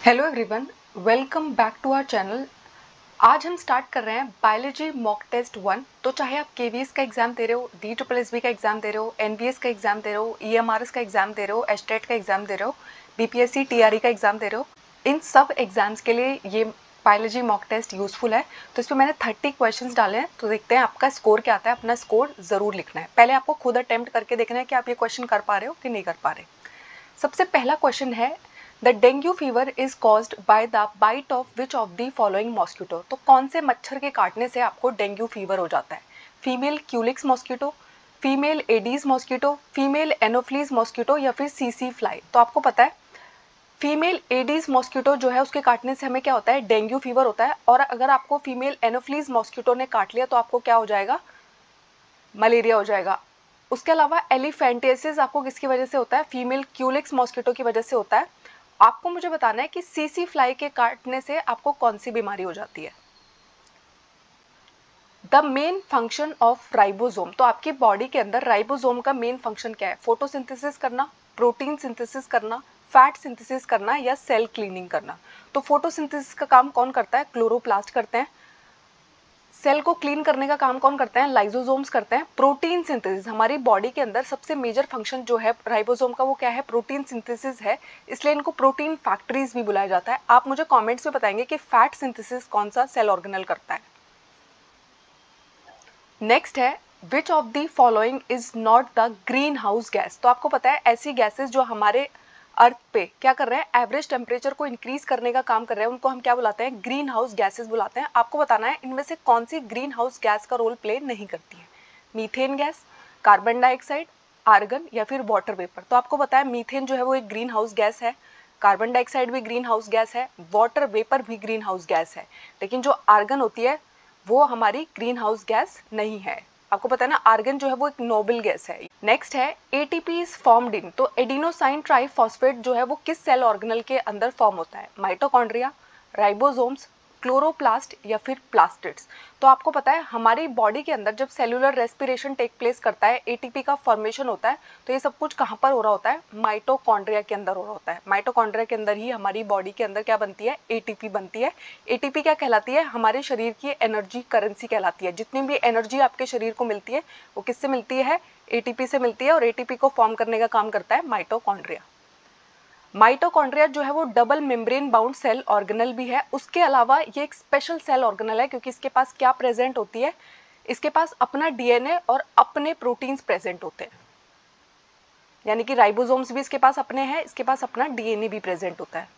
Hello everyone, welcome back to our channel. आज हम start कर रहे हैं बायोलॉजी मॉक टेस्ट 1। तो चाहे आप केवीएस का एग्जाम दे रहे हो, DSSB का एग्जाम दे रहे हो, एनवीएस का एग्जाम दे रहे हो, EMRS का एग्जाम दे रहे हो, एस्टेट का एग्जाम दे रहे हो, BPSC TRE का एग्जाम दे रहे हो, इन सब एग्जाम्स के लिए ये बायोलॉजी मॉक टेस्ट यूजफुल है। तो इसमें मैंने 30 क्वेश्चन डाले हैं, तो देखते हैं आपका स्कोर क्या आता है। अपना स्कोर जरूर लिखना है। पहले आपको खुद अटेम्प्ट करके देखना है कि आप ये क्वेश्चन कर पा रहे हो कि नहीं कर पा रहे। सबसे पहला क्वेश्चन है, the dengue fever is caused by the bite of which of the following mosquito. तो कौन से मच्छर के काटने से आपको डेंगू फीवर हो जाता है? Female culex mosquito, female aedes mosquito, female anopheles mosquito या फिर सीसी फ्लाई। तो आपको पता है फीमेल एडीज मॉस्किटो जो है उसके काटने से हमें क्या होता है? डेंगू फीवर होता है। और अगर आपको फीमेल एनोफ्लीज मॉस्किटो ने काट लिया तो आपको क्या हो जाएगा? मलेरिया हो जाएगा। उसके अलावा एलिफेंटियासिस आपको किसकी वजह से होता है? फीमेल क्यूलिक्स मॉस्किटो की वजह से होता है। आपको मुझे बताना है कि सीसी फ्लाई के काटने से आपको कौन सी बीमारी हो जाती है। The main function of ribosome. तो आपकी बॉडी के अंदर राइबोसोम का मेन फंक्शन क्या है? फोटोसिंथेसिस करना, प्रोटीन सिंथेसिस करना, फैट सिंथेसिस करना या सेल क्लीनिंग करना। तो फोटोसिंथेसिस का काम कौन करता है? क्लोरोप्लास्ट करते हैं। सेल को क्लीन करने का काम कौन करते हैं? लाइसोसोम्स करते हैं। प्रोटीन सिंथेसिस, हमारी बॉडी के अंदर सबसे मेजर फंक्शन जो है राइबोसोम का वो क्या है? प्रोटीन सिंथेसिस है, इसलिए इनको प्रोटीन फैक्ट्रीज भी बुलाया जाता है। आप मुझे कमेंट्स में बताएंगे कि फैट सिंथेसिस कौन सा सेल ऑर्गेनल करता है। नेक्स्ट है, which of the following is not the green house gas. तो आपको पता है ऐसी गैसेस जो हमारे अर्थ पे क्या कर रहे हैं? एवरेज टेम्परेचर को इंक्रीज करने का काम कर रहे हैं, उनको हम क्या बुलाते हैं? ग्रीन हाउस गैसेस बुलाते हैं। आपको बताना है इनमें से कौन सी ग्रीन हाउस गैस का रोल प्ले नहीं करती है। Methane gas, carbon dioxide, argon या फिर वाटर वेपर। तो आपको पता है मीथेन जो है वो एक ग्रीन हाउस गैस है, कार्बन डाइऑक्साइड भी ग्रीन हाउस गैस है, वाटर वेपर भी ग्रीन हाउस गैस है, लेकिन जो आर्गन होती है वो हमारी ग्रीन हाउस गैस नहीं है। आपको पता है ना, आर्गन जो है वो एक नोबल गैस है। नेक्स्ट है, एटीपी इज फॉर्म्ड इन। तो एडिनोसाइन ट्राइफॉस्फेट जो है वो किस सेल ऑर्गेनल के अंदर फॉर्म होता है? माइटोकॉन्ड्रिया, राइबोसोम्स, क्लोरोप्लास्ट या फिर प्लास्टिड्स। तो आपको पता है हमारी बॉडी के अंदर जब सेलुलर रेस्पिरेशन टेक प्लेस करता है, एटीपी का फॉर्मेशन होता है, तो ये सब कुछ कहाँ पर हो रहा होता है? माइटोकॉन्ड्रिया के अंदर हो रहा होता है। माइटोकॉन्ड्रिया के अंदर ही हमारी बॉडी के अंदर क्या बनती है? एटीपी बनती है। एटीपी क्या कहलाती है? हमारे शरीर की एनर्जी करेंसी कहलाती है। जितनी भी एनर्जी आपके शरीर को मिलती है वो किससे मिलती है? एटीपी से मिलती है। और एटीपी को फॉर्म करने का काम करता है माइटोकॉन्ड्रिया। माइटोकॉन्ड्रिया जो है वो double membrane bound cell organelle भी है। उसके अलावा ये एक स्पेशल सेल ऑर्गेनल है क्योंकि इसके पास क्या प्रेजेंट होती है? इसके पास अपना डीएनए और अपने प्रोटीन्स प्रेजेंट होते हैं। यानी कि राइबोसोम्स भी इसके पास अपने हैं, इसके पास अपना डीएनए भी प्रेजेंट होता है।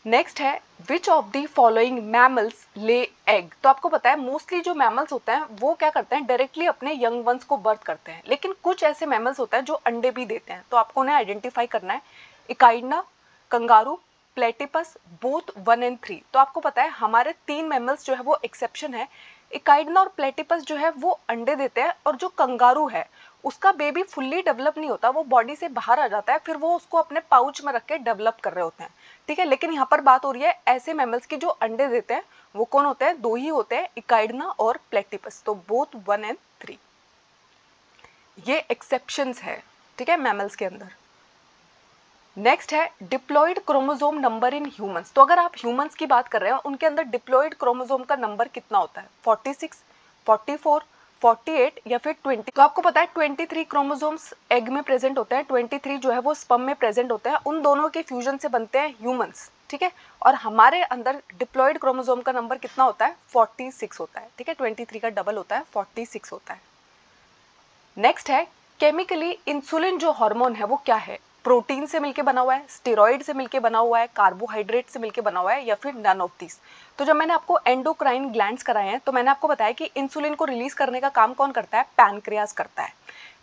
नेक्स्ट है, which of the following mammals ले एग। तो आपको पता है मोस्टली जो मैमल्स होते हैं वो क्या करते हैं? डायरेक्टली अपने यंग वंस को बर्थ करते हैं, लेकिन कुछ ऐसे मैमल्स होते हैं जो अंडे भी देते हैं। तो आपको उन्हें आइडेंटिफाई करना है। इकाइडना, कंगारू, प्लेटिपस, बोथ 1 and 3। तो आपको पता है हमारे 3 मैमल्स जो है वो एक्सेप्शन है। इकाइडना और प्लेटिपस जो है वो अंडे देते हैं, और जो कंगारू है उसका बेबी फुल्ली डेवलप नहीं होता, वो बॉडी से बाहर आ जाता है, फिर वो उसको अपने पाउच में रख के डेवलप कर रहे होते हैं। ठीक है, लेकिन यहाँ पर बात हो रही है ऐसे मैमल्स की जो अंडे देते हैं। वो कौन होते हैं? 2 ही होते हैं, इकाइडना और प्लेटिपस। तो बोथ 1 and 3 ये एक्सेप्शंस है, ठीक है, मैमल्स के अंदर। नेक्स्ट है, diploid chromosome number in humans. तो अगर आप ह्यूमंस की बात कर रहे हैं उनके अंदर डिप्लॉइड क्रोमोसोम का नंबर कितना होता है? 46, 44, 48 या फिर 20। तो आपको पता है 23 क्रोमोसोम्स एग में प्रेजेंट होते हैं, 23 जो है वो स्पर्म में प्रेजेंट होते हैं। उन दोनों के फ्यूजन से बनते हैं ह्यूमंस, ठीक है। और हमारे अंदर डिप्लॉइड क्रोमोसोम का नंबर कितना होता है? 46 होता है, ठीक है। 23 का डबल होता है, 46 होता है। नेक्स्ट है, केमिकली इंसुलिन जो हार्मोन है वो क्या है? प्रोटीन से मिलके बना हुआ है, स्टेरॉइड से मिलके बना हुआ है, कार्बोहाइड्रेट से मिलके बना हुआ है, या फिर नन ऑफ दिस। तो जब मैंने आपको एंडोक्राइन ग्लैंड्स कराए हैं तो मैंने आपको बताया कि इंसुलिन को रिलीज करने का काम कौन करता है? पैनक्रियाज करता है।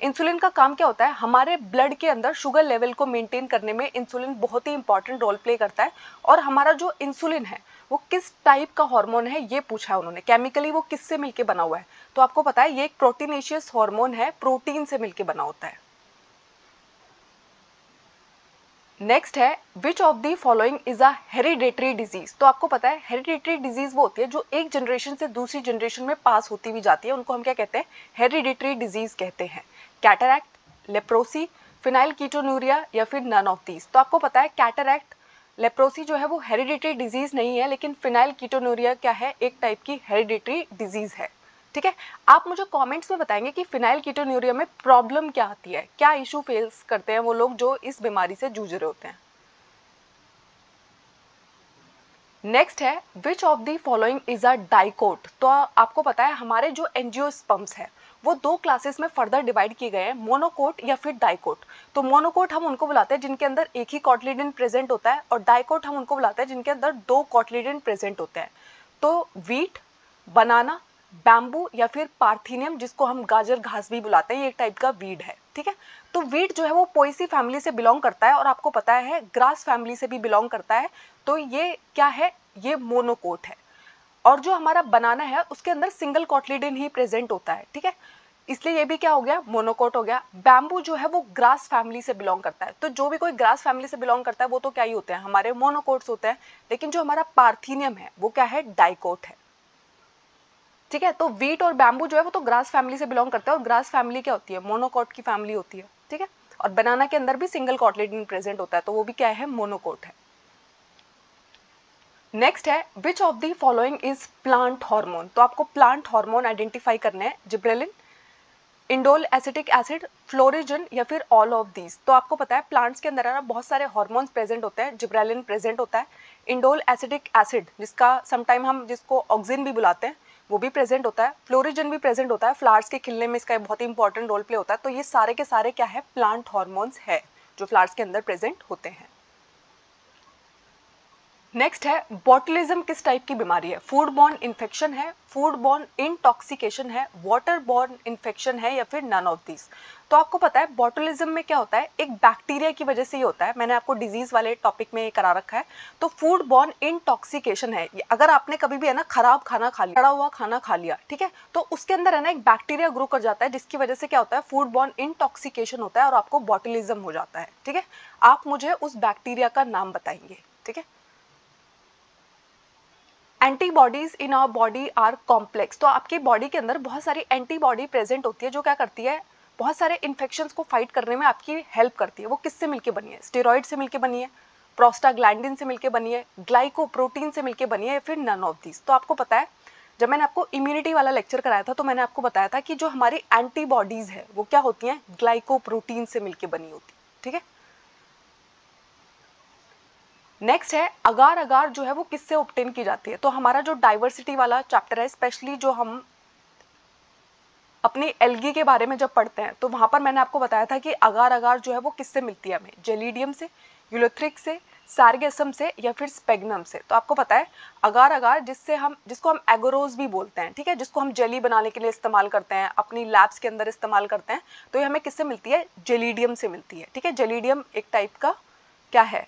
इंसुलिन का काम क्या होता है? हमारे ब्लड के अंदर शुगर लेवल को मेंटेन करने में इंसुलिन बहुत ही इंपॉर्टेंट रोल प्ले करता है। और हमारा जो इंसुलिन है वो किस टाइप का हार्मोन है ये पूछा है उन्होंने। केमिकली वो किससे मिलके बना हुआ है? तो आपको पता है ये एक प्रोटीनेशियस हार्मोन है, प्रोटीन से मिलके बना होता है। नेक्स्ट है, which of the following is a hereditary disease. तो आपको पता है हेरिडेटरी डिजीज वो होती है जो एक जनरेशन से दूसरी जनरेशन में पास होती भी जाती है, उनको हम क्या कहते हैं? हेरिडेटरी डिजीज कहते हैं। कैटरैक्ट, लेप्रोसी, फिनाइल कीटोन्यूरिया या फिर नन ऑफ दीज। तो आपको पता है कैटरैक्ट लेप्रोसी जो है वो हेरिडिटरी डिजीज नहीं है, लेकिन फिनाइलकीटोनुरिया क्या है, एक टाइप की हेरिडिटरी डिजीज है। ठीक है, आप मुझे कमेंट्स में बताएंगे कि फिनाइलकीटोनुरिया में प्रॉब्लम क्या आती है, क्या इशू फेस करते हैं वो लोग जो इस बीमारी से जूझ रहे होते हैं। नेक्स्ट है which of the following is a dicot. तो आपको पता है हमारे जो एंजियोस्पर्म्स है वो दो क्लासेस में फर्दर डिवाइड किए गए हैं, मोनोकोट या फिर डाइकोट। तो मोनोकोट हम उनको बुलाते हैं जिनके अंदर एक ही कॉटलिडन प्रेजेंट होता है, और डाइकोट हम उनको बुलाते हैं जिनके अंदर दो कॉटलिडन प्रेजेंट होते हैं। तो वीट, बनाना, बैम्बू या फिर पार्थिनियम, जिसको हम गाजर घास भी बुलाते हैं, ये एक टाइप का वीड है। ठीक है, तो वीट जो है वो पोएसी फैमिली से बिलोंग करता है, और आपको पता है ग्रास फैमिली से भी बिलोंग करता है। तो ये क्या है, ये मोनोकोट है। और जो हमारा बनाना है उसके अंदर सिंगल कॉटलिडन ही प्रेजेंट होता है। ठीक है, इसलिए ये भी क्या हो गया, मोनोकोट हो गया। बैम्बू जो है वो ग्रास फैमिली से बिलोंग करता है, तो जो भी कोई ग्रास फैमिली से बिलोंग करता है वो तो क्या ही होते हैं, हमारे मोनोकोट्स होते हैं। लेकिन जो हमारा पार्थिनियम है वो क्या है, डाइकोट है। ठीक है, तो वीट और बैम्बू जो है वो तो ग्रास फैमिली से बिलोंग करता है, और ग्रास फैमिली क्या होती है, मोनोकोट की फैमिली होती है। ठीक है, और बनाना के अंदर भी सिंगल कॉटलिडन प्रेजेंट होता है, तो वो भी क्या है, मोनोकोट है। नेक्स्ट है which of the following is plant hormone. तो आपको प्लांट हार्मोन आइडेंटिफाई करने हैं, gibberellin, indole acetic acid, florigen या फिर ऑल ऑफ दीज। तो आपको पता है प्लांट्स के अंदर है ना बहुत सारे हार्मोन्स प्रेजेंट होते हैं, जिब्रेलिन प्रेजेंट होता है, इंडोल एसिटिक एसिड जिसका समटाइम हम जिसको ऑक्सिन भी बुलाते हैं वो भी प्रेजेंट होता है, फ्लोरिजन भी प्रेजेंट होता है, फ्लावर्स के खिलने में इसका बहुत इंपॉर्टेंट रोल प्ले होता है। तो ये सारे के सारे क्या है, प्लांट हार्मोन्स है जो फ्लावर्स के अंदर प्रेजेंट होते हैं। नेक्स्ट है बॉटुलिज्म किस टाइप की बीमारी है, फूड बॉर्न इन्फेक्शन है, फूड बॉर्न इंटॉक्सिकेशन है, वाटर बॉर्न इन्फेक्शन है या फिर नन ऑफ दीज। तो आपको पता है बॉटुलिज्म में क्या होता है, एक बैक्टीरिया की वजह से ही होता है, मैंने आपको डिजीज वाले टॉपिक में करा रखा है। तो फूड बॉर्न इंटॉक्सिकेशन है, अगर आपने कभी भी है ना खराब खाना खा लिया, सड़ा हुआ खाना खा लिया, ठीक है, तो उसके अंदर है ना एक बैक्टीरिया ग्रो कर जाता है जिसकी वजह से क्या होता है, फूड बॉर्न इंटॉक्सिकेशन होता है और आपको बॉटुलिज्म हो जाता है। ठीक है, आप मुझे उस बैक्टीरिया का नाम बताएंगे। ठीक है, antibodies in our body are complex. तो आपकी बॉडी के अंदर बहुत सारी एंटीबॉडी प्रेजेंट होती है जो क्या करती है, बहुत सारे इन्फेक्शंस को फाइट करने में आपकी हेल्प करती है। वो किससे मिलके बनी है, स्टेरॉइड से मिलके बनी है, प्रोस्टाग्लैंडिन से मिलके बनी है, ग्लाइकोप्रोटीन से मिलके बनी है, या फिर नन ऑफ दिस। तो आपको पता है जब मैंने आपको इम्यूनिटी वाला लेक्चर कराया था तो मैंने आपको बताया था कि जो हमारी एंटीबॉडीज है वो क्या होती हैं, ग्लाइकोप्रोटीन से मिलके बनी होती है। ठीक है, नेक्स्ट है अगार अगार जो है वो किससे ऑब्टेन की जाती है। तो हमारा जो डाइवर्सिटी वाला चैप्टर है, स्पेशली जो हम अपनी एल्गी के बारे में जब पढ़ते हैं तो वहां पर मैंने आपको बताया था कि अगार अगार जो है वो किससे मिलती है हमें, जेलिडियम से, यूलोथ्रिक से, सार्गेसम से या फिर स्पेगनम से। तो आपको पता है अगार अगार जिसको हम एगोरोज भी बोलते हैं, ठीक है, जिसको हम जेली बनाने के लिए इस्तेमाल करते हैं, अपनी लैब्स के अंदर इस्तेमाल करते हैं, तो ये हमें किससे मिलती है, जेलिडियम से मिलती है। ठीक है, जेलिडियम एक टाइप का क्या है,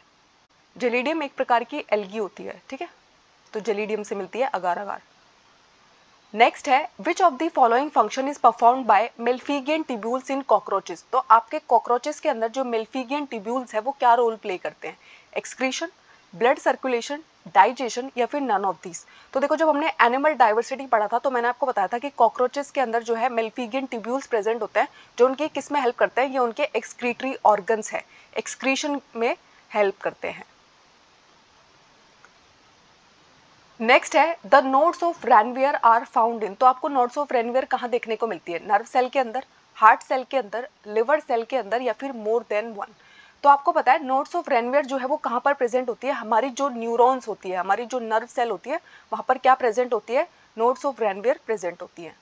जेलिडियम एक प्रकार की एल्गी होती है। ठीक है, तो जेलिडियम से मिलती है अगार अगार। नेक्स्ट है which of the following function is performed by Malpighian tubules in cockroaches. तो आपके कॉकरोचेस के अंदर जो मेल्फिगियन टिब्यूल्स है वो क्या रोल प्ले करते हैं, एक्सक्रीशन, ब्लड सर्कुलेशन, डाइजेशन या फिर नन ऑफ दीज। तो देखो जब हमने एनिमल डाइवर्सिटी पढ़ा था तो मैंने आपको बताया था कि कॉकरोचेस के अंदर जो है मेल्फिगियन टिब्यूल्स प्रेजेंट होते हैं जो उनके किस में हेल्प करते हैं, ये उनके एक्सक्रीटरी ऑर्गन्स है, एक्सक्रीशन में हेल्प करते हैं। नेक्स्ट है the nodes of Ranvier are found in. तो आपको नोड्स ऑफ रैनवियर कहाँ देखने को मिलती है, नर्व सेल के अंदर, हार्ट सेल के अंदर, लिवर सेल के अंदर या फिर मोर देन वन। तो आपको पता है नोड्स ऑफ रैनवियर जो है वो कहाँ पर प्रेजेंट होती है, हमारी जो न्यूरॉन्स होती है, हमारी जो नर्व सेल होती है वहां पर क्या प्रेजेंट होती है, नोड्स ऑफ रैनवियर प्रेजेंट होती है।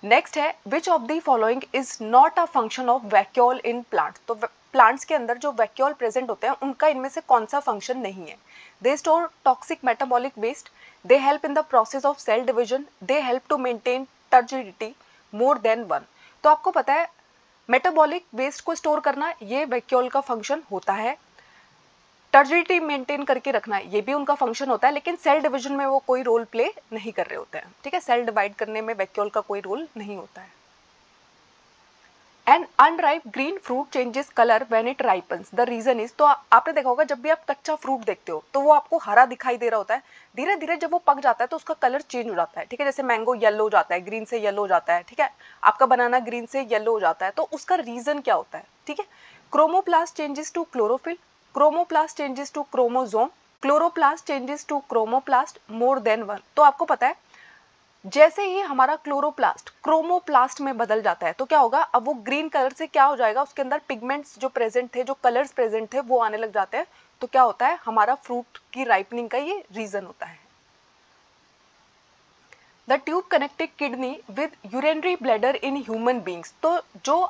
नेक्स्ट है which of the following is not a function of vacuole in plant. तो प्लांट्स के अंदर जो वैक्यूल प्रेजेंट होते हैं उनका इनमें से कौन सा फंक्शन नहीं है, they store toxic metabolic waste, they help in the process of cell division, they help to maintain turgidity more than one. तो आपको पता है मेटाबॉलिक वेस्ट को स्टोर करना ये वैक्यूल का फंक्शन होता है, टर्जिडिटी मेंटेन करके रखना ये भी उनका फंक्शन होता है, लेकिन सेल डिवीजन में वो कोई रोल प्ले नहीं कर रहे होते हैं। ठीक है, सेल डिवाइड करने में वैक्यूल का कोई रोल नहीं होता है। An unripe green fruit changes colour when it ripens, the reason is. तो आपने देखा होगा जब भी आप कच्चा फ्रूट देखते हो तो वो आपको हरा दिखाई दे रहा होता है, धीरे धीरे जब वो पक जाता है तो उसका कलर चेंज हो जाता है। ठीक है, जैसे मैंगो येलो हो जाता है, ग्रीन से येलो हो जाता है। ठीक है, आपका बनाना ग्रीन से येलो हो जाता है, तो उसका रीजन क्या होता है, ठीक है, chromoplast changes to chlorophyll, chromoplast changes to chromosome, chloroplast changes to chromoplast more than one. तो आपको पता है जैसे ही हमारा क्लोरोप्लास्ट क्रोमोप्लास्ट में बदल जाता है तो क्या होगा, अब वो ग्रीन कलर से क्या हो जाएगा, उसके अंदर पिगमेंट्स जो प्रेजेंट थे, जो कलर्स प्रेजेंट थे वो आने लग जाते हैं। तो क्या होता है, हमारा फ्रूट की राइपनिंग का ये रीजन होता है। The tube connected kidney with urinary bladder in human beings. तो जो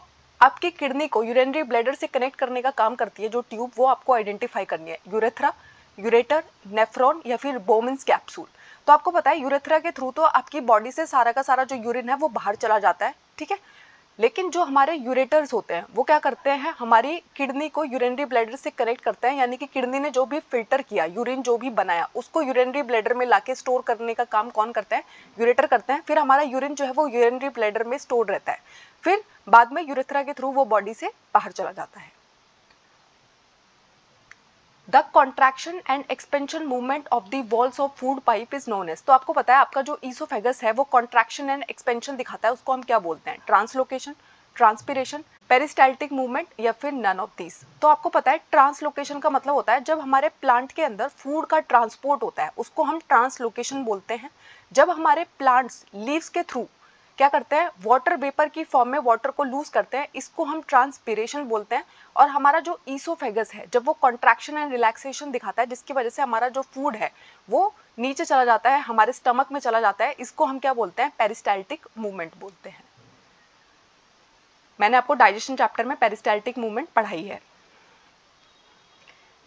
आपकी किडनी को यूरिनरी ब्लैडर से कनेक्ट करने का काम करती है जो ट्यूब, वो आपको आइडेंटिफाई करनी है, यूरेथ्रा, यूरेटर, नेफ्रॉन या फिर बोमेंस कैप्सूल। तो आपको पता है यूरेथ्रा के थ्रू तो आपकी बॉडी से सारा का सारा जो यूरिन है वो बाहर चला जाता है, ठीक है। लेकिन जो हमारे यूरेटर्स होते हैं वो क्या करते हैं, हमारी किडनी को यूरिनरी ब्लैडर से कनेक्ट करते हैं, यानी कि किडनी ने जो भी फिल्टर किया, यूरिन जो भी बनाया, उसको यूरिनरी ब्लैडर में लाके स्टोर करने का काम कौन करता है, यूरेटर करते हैं। फिर हमारा यूरिन जो है वो यूरिनरी ब्लैडर में स्टोर रहता है, फिर बाद में यूरेथ्रा के थ्रू वो बॉडी से बाहर चला जाता है। The contraction and expansion movement of the walls of food pipe is known as. तो आपको पता है आपका जो ईसोफेगस है वो कॉन्ट्रैक्शन एंड एक्सपेंशन दिखाता है, उसको हम क्या बोलते हैं, ट्रांसलोकेशन, ट्रांसपिरेशन, पेरिस्टाल्टिक मूवमेंट या फिर नन ऑफ दीज। तो आपको पता है ट्रांसलोकेशन का मतलब होता है जब हमारे प्लांट के अंदर फूड का ट्रांसपोर्ट होता है उसको हम ट्रांसलोकेशन बोलते हैं। जब हमारे प्लांट्स लीव्स के थ्रू क्या करते हैं, वाटर वेपर की फॉर्म में वाटर को लूज करते हैं, इसको हम ट्रांसपिरेशन बोलते हैं। और हमारा जो ईसोफेगस है जब वो कॉन्ट्रैक्शन एंड रिलैक्सेशन दिखाता है जिसकी वजह से हमारा जो फूड है वो नीचे चला जाता है, हमारे स्टमक में चला जाता है, इसको हम क्या बोलते हैं, पेरिस्टाल्टिक मूवमेंट बोलते हैं। मैंने आपको डाइजेशन चैप्टर में पेरिस्टाल्टिक मूवमेंट पढ़ाई है।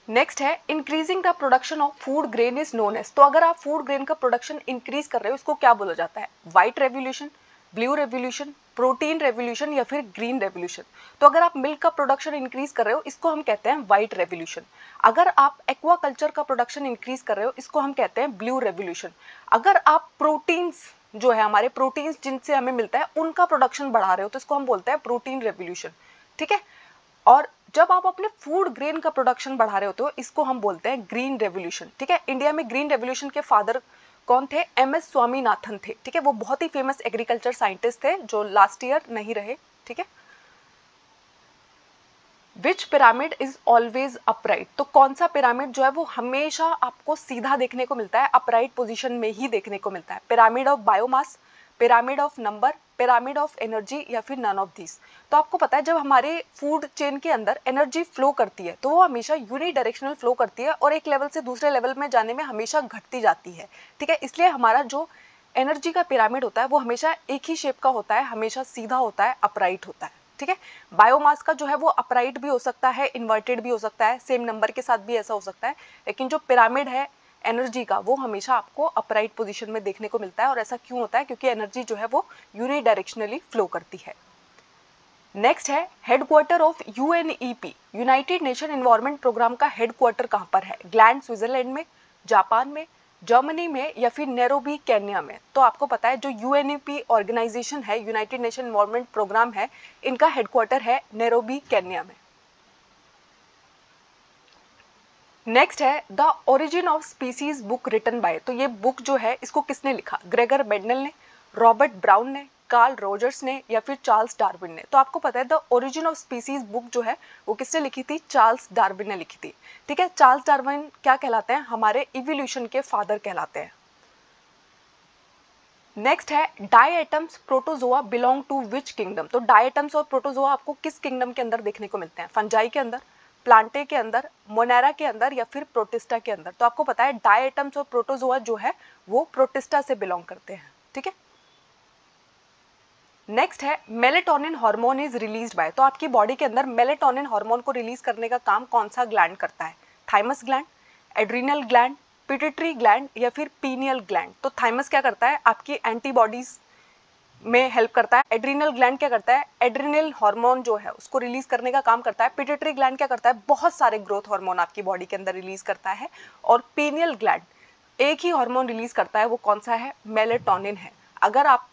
नेक्स्ट है increasing the production of food grain is known as. तो अगर आप फूड ग्रेन का प्रोडक्शन इंक्रीज कर रहे हो इसको क्या बोला जाता है, white revolution, blue revolution, protein revolution या फिर ग्रीन रेवोल्यूशन। तो अगर आप मिल्क का प्रोडक्शन इंक्रीज कर रहे हो इसको हम कहते हैं व्हाइट रेवोल्यूशन। अगर आप एक्वाकल्चर का प्रोडक्शन इंक्रीज कर रहे हो इसको हम कहते हैं ब्लू रेवोल्यूशन। अगर आप प्रोटीन्स जो है हमारे प्रोटीन्स जिनसे हमें मिलता है उनका प्रोडक्शन बढ़ा रहे हो तो इसको हम बोलते हैं प्रोटीन रेवोल्यूशन, ठीक है। और जब आप अपने फूड ग्रेन का प्रोडक्शन बढ़ा रहे होते हो इसको हम बोलते हैं ग्रीन रेवोल्यूशन, ठीक है। इंडिया में ग्रीन रेवोल्यूशन के फादर कौन थे, MS स्वामीनाथन थे, ठीक है। वो बहुत ही फेमस एग्रीकल्चर साइंटिस्ट थे जो लास्ट ईयर नहीं रहे, ठीक है। विच पिरामिड इज ऑलवेज अपराइट। तो कौन सा पिरामिड जो है वो हमेशा आपको सीधा देखने को मिलता है, अपराइट पोजीशन में ही देखने को मिलता है, pyramid of biomass, pyramid of number, pyramid of energy या फिर नन ऑफ दिस। तो आपको पता है जब हमारे फूड चेन के अंदर एनर्जी फ्लो करती है तो वो हमेशा यूनिडायरेक्शनल फ्लो करती है और एक लेवल से दूसरे लेवल में जाने में हमेशा घटती जाती है, ठीक है। इसलिए हमारा जो एनर्जी का पिरामिड होता है वो हमेशा एक ही शेप का होता है, हमेशा सीधा होता है, अपराइट होता है, ठीक है। बायोमास का जो है वो अपराइट भी हो सकता है, इन्वर्टेड भी हो सकता है, सेम नंबर के साथ भी ऐसा हो सकता है, लेकिन जो पिरामिड है एनर्जी का वो हमेशा आपको अपराइट पोजीशन में देखने को मिलता है। और ऐसा क्यों होता है, क्योंकि एनर्जी जो है वो यूनिडायरेक्शनली फ्लो करती है। नेक्स्ट है headquarter of UNEP, United nation environment programme का हेडक्वार्टर कहाँ पर है, ग्लैंड स्विट्जरलैंड में, जापान में, जर्मनी में या फिर नैरोबी केन्या में। तो आपको पता है जो UNEP ऑर्गेनाइजेशन है, यूनाइटेड नेशन एनवायरनमेंट प्रोग्राम है, इनका हेडक्वार्टर है नैरोबी केन्या में। नेक्स्ट है the origin of species book written by. तो ये बुक जो है इसको किसने लिखा, ग्रेगर मेंडल ने, रॉबर्ट ब्राउन ने, कार्ल रोजर्स ने या फिर चार्ल्स डार्विन ने। तो आपको पता है the origin of species book जो है वो किसने लिखी थी, चार्ल्स डार्विन ने लिखी थी, ठीक है। चार्ल्स डार्विन क्या कहलाते हैं, हमारे इवोल्यूशन के फादर कहलाते हैं। नेक्स्ट है diatoms protozoa belong to which kingdom. तो डायटम्स और प्रोटोजोआ आपको किस किंगडम के अंदर देखने को मिलते हैं, फंजाई के अंदर, प्लांटे के अंदर, मोनेरा के अंदर या फिर प्रोटिस्टा के अंदर। तो आपको पता है डायटम्स और प्रोटोजोआ जो है वो प्रोटिस्टा से बिलोंग करते हैं, ठीक है। नेक्स्ट है melatonin hormone is released by. तो आपकी बॉडी के अंदर मेलेटोनिन हार्मोन को रिलीज करने का काम कौन सा ग्लैंड करता है, thymus gland, adrenal gland, pituitary gland या फिर पीनियल ग्लैंड। तो थाइमस क्या करता है, आपकी एंटीबॉडीज में हेल्प करता है। एड्रिनल ग्लैंड क्या करता है, एड्रिनल हार्मोन जो है उसको रिलीज करने का काम करता है। पिट्यूटरी ग्लैंड क्या करता है, बहुत सारे ग्रोथ हार्मोन आपकी बॉडी के अंदर रिलीज करता है। और पीनियल ग्लैंड एक ही हार्मोन रिलीज करता है, वो कौन सा है, मेलेटोनिन है। अगर आप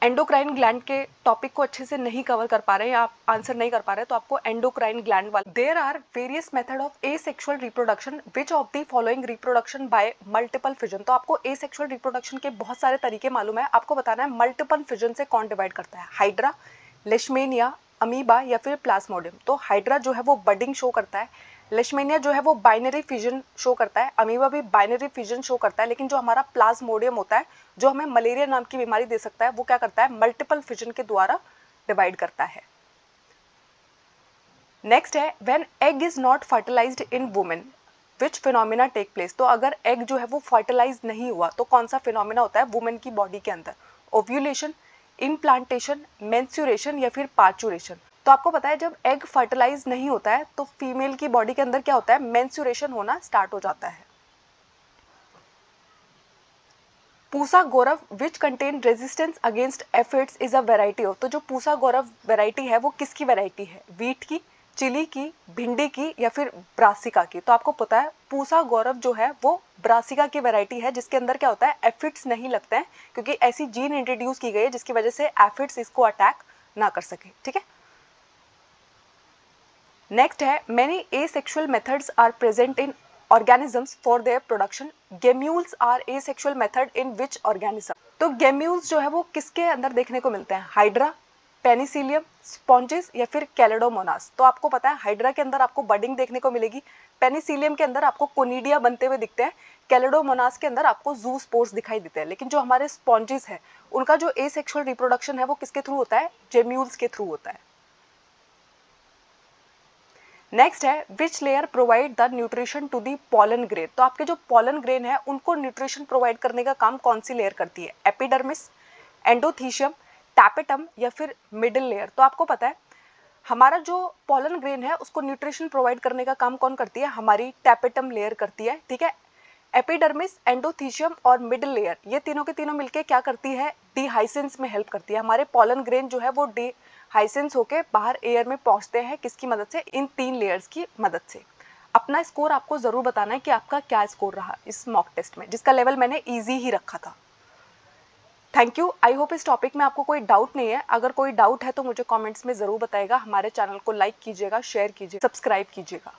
एंडोक्राइन ग्लैंड के टॉपिक को अच्छे से नहीं कवर कर पा रहे हैं या आप आंसर नहीं कर पा रहे तो आपको एंडोक्राइन ग्लैंड वाला। There are various method of asexual reproduction which of the following reproduction by multiple fission. तो आपको एसेक्सुअल रिप्रोडक्शन के बहुत सारे तरीके मालूम है, आपको बताना है मल्टीपल फिजन से कौन डिवाइड करता है, हाइड्रा, लेशमेनिया, अमीबा या फिर प्लाज्मोडियम। तो हाइड्रा जो है वो बडिंग शो करता है, लेशमेनिया जो है वो बाइनरी फिजन शो करता है, अमीबा भी बाइनरी फिजन शो करता है, लेकिन जो हमारा प्लाज्मोडियम होता है जो हमें मलेरिया नाम की बीमारी दे सकता है वो क्या करता है, मल्टीपल फिजन के द्वारा डिवाइड करता है। नेक्स्ट है when egg is not fertilised in women which phenomena take place. तो अगर एग जो है वो फर्टिलाइज नहीं हुआ तो कौन सा फिनोमिना होता है वुमेन की बॉडी के अंदर, ओव्यूलेशन, इम्प्लांटेशन, मेंस्ट्रुएशन या फिर पार्चुरेशन। तो आपको पता है जब एग फर्टिलाइज नहीं होता है तो फीमेल की बॉडी के अंदर क्या होता है, मेंस्ट्रुएशन होना स्टार्ट हो जाता है। Pusa Gaurav which contain resistance against aphids is a variety of. तो जो पूसा गौरव वेराइटी है वो किसकी वेराइटी है, वीट की, चिली की, भिंडी की या फिर ब्रासिका की। तो आपको पता है पूसा गौरव जो है वो ब्रासिका की वेराइटी है जिसके अंदर क्या होता है, एफिड्स नहीं लगते हैं, क्योंकि ऐसी जीन इंट्रोड्यूस की गई है जिसकी वजह से एफिड्स इसको अटैक ना कर सके। ठीक है, नेक्स्ट है many asexual methods are present in organisms for their production. Gemmules are asexual method in which organism? तो गेम्यूल्स जो है वो किसके अंदर देखने को मिलते हैं, हाइड्रा, पेनिसिलियम, स्पॉन्जेस या फिर कैलेडोमोनास। तो आपको पता है हाइड्रा के अंदर आपको बडिंग देखने को मिलेगी, पेनिसिलियम के अंदर आपको कोनिडिया बनते हुए दिखते हैं, कैलेडोमोनास के अंदर आपको जूस्पोर्स दिखाई देते हैं। लेकिन जो हमारे स्पॉन्जेस है उनका जो एसेक्सुअल रिप्रोडक्शन है वो किसके थ्रू होता है, जेम्यूल्स के थ्रू होता है। नेक्स्ट है which layer provide the nutrition to the pollen grain. तो आपके जो पॉलन ग्रेन है उनको न्यूट्रिशन प्रोवाइड करने का काम कौन सी लेयर करती है, एपिडर्मिस, एंडोथीशियम, टैपेटम या फिर मिडिल लेयर। तो आपको पता है हमारा जो पॉलन ग्रेन है उसको न्यूट्रिशन प्रोवाइड करने का काम कौन करती है, हमारी टैपेटम लेयर करती है। ठीक है, एपिडर्मिस, एंडोथीशियम और मिडिल लेयर ये तीनों के तीनों मिलके क्या करती है, डिहाइसेंस में हेल्प करती है। हमारे पॉलन ग्रेन जो है वो डिहाइसेंस होके बाहर एयर में पहुंचते हैं, किसकी मदद से, इन 3 लेयर्स की मदद से। अपना स्कोर आपको जरूर बताना है कि आपका क्या स्कोर रहा इस मॉक टेस्ट में, जिसका लेवल मैंने इजी ही रखा था। थैंक यू, आई होप इस टॉपिक में आपको कोई डाउट नहीं है। अगर कोई डाउट है तो मुझे कमेंट्स में जरूर बताइएगा। हमारे चैनल को लाइक कीजिएगा, शेयर कीजिए, सब्सक्राइब कीजिएगा।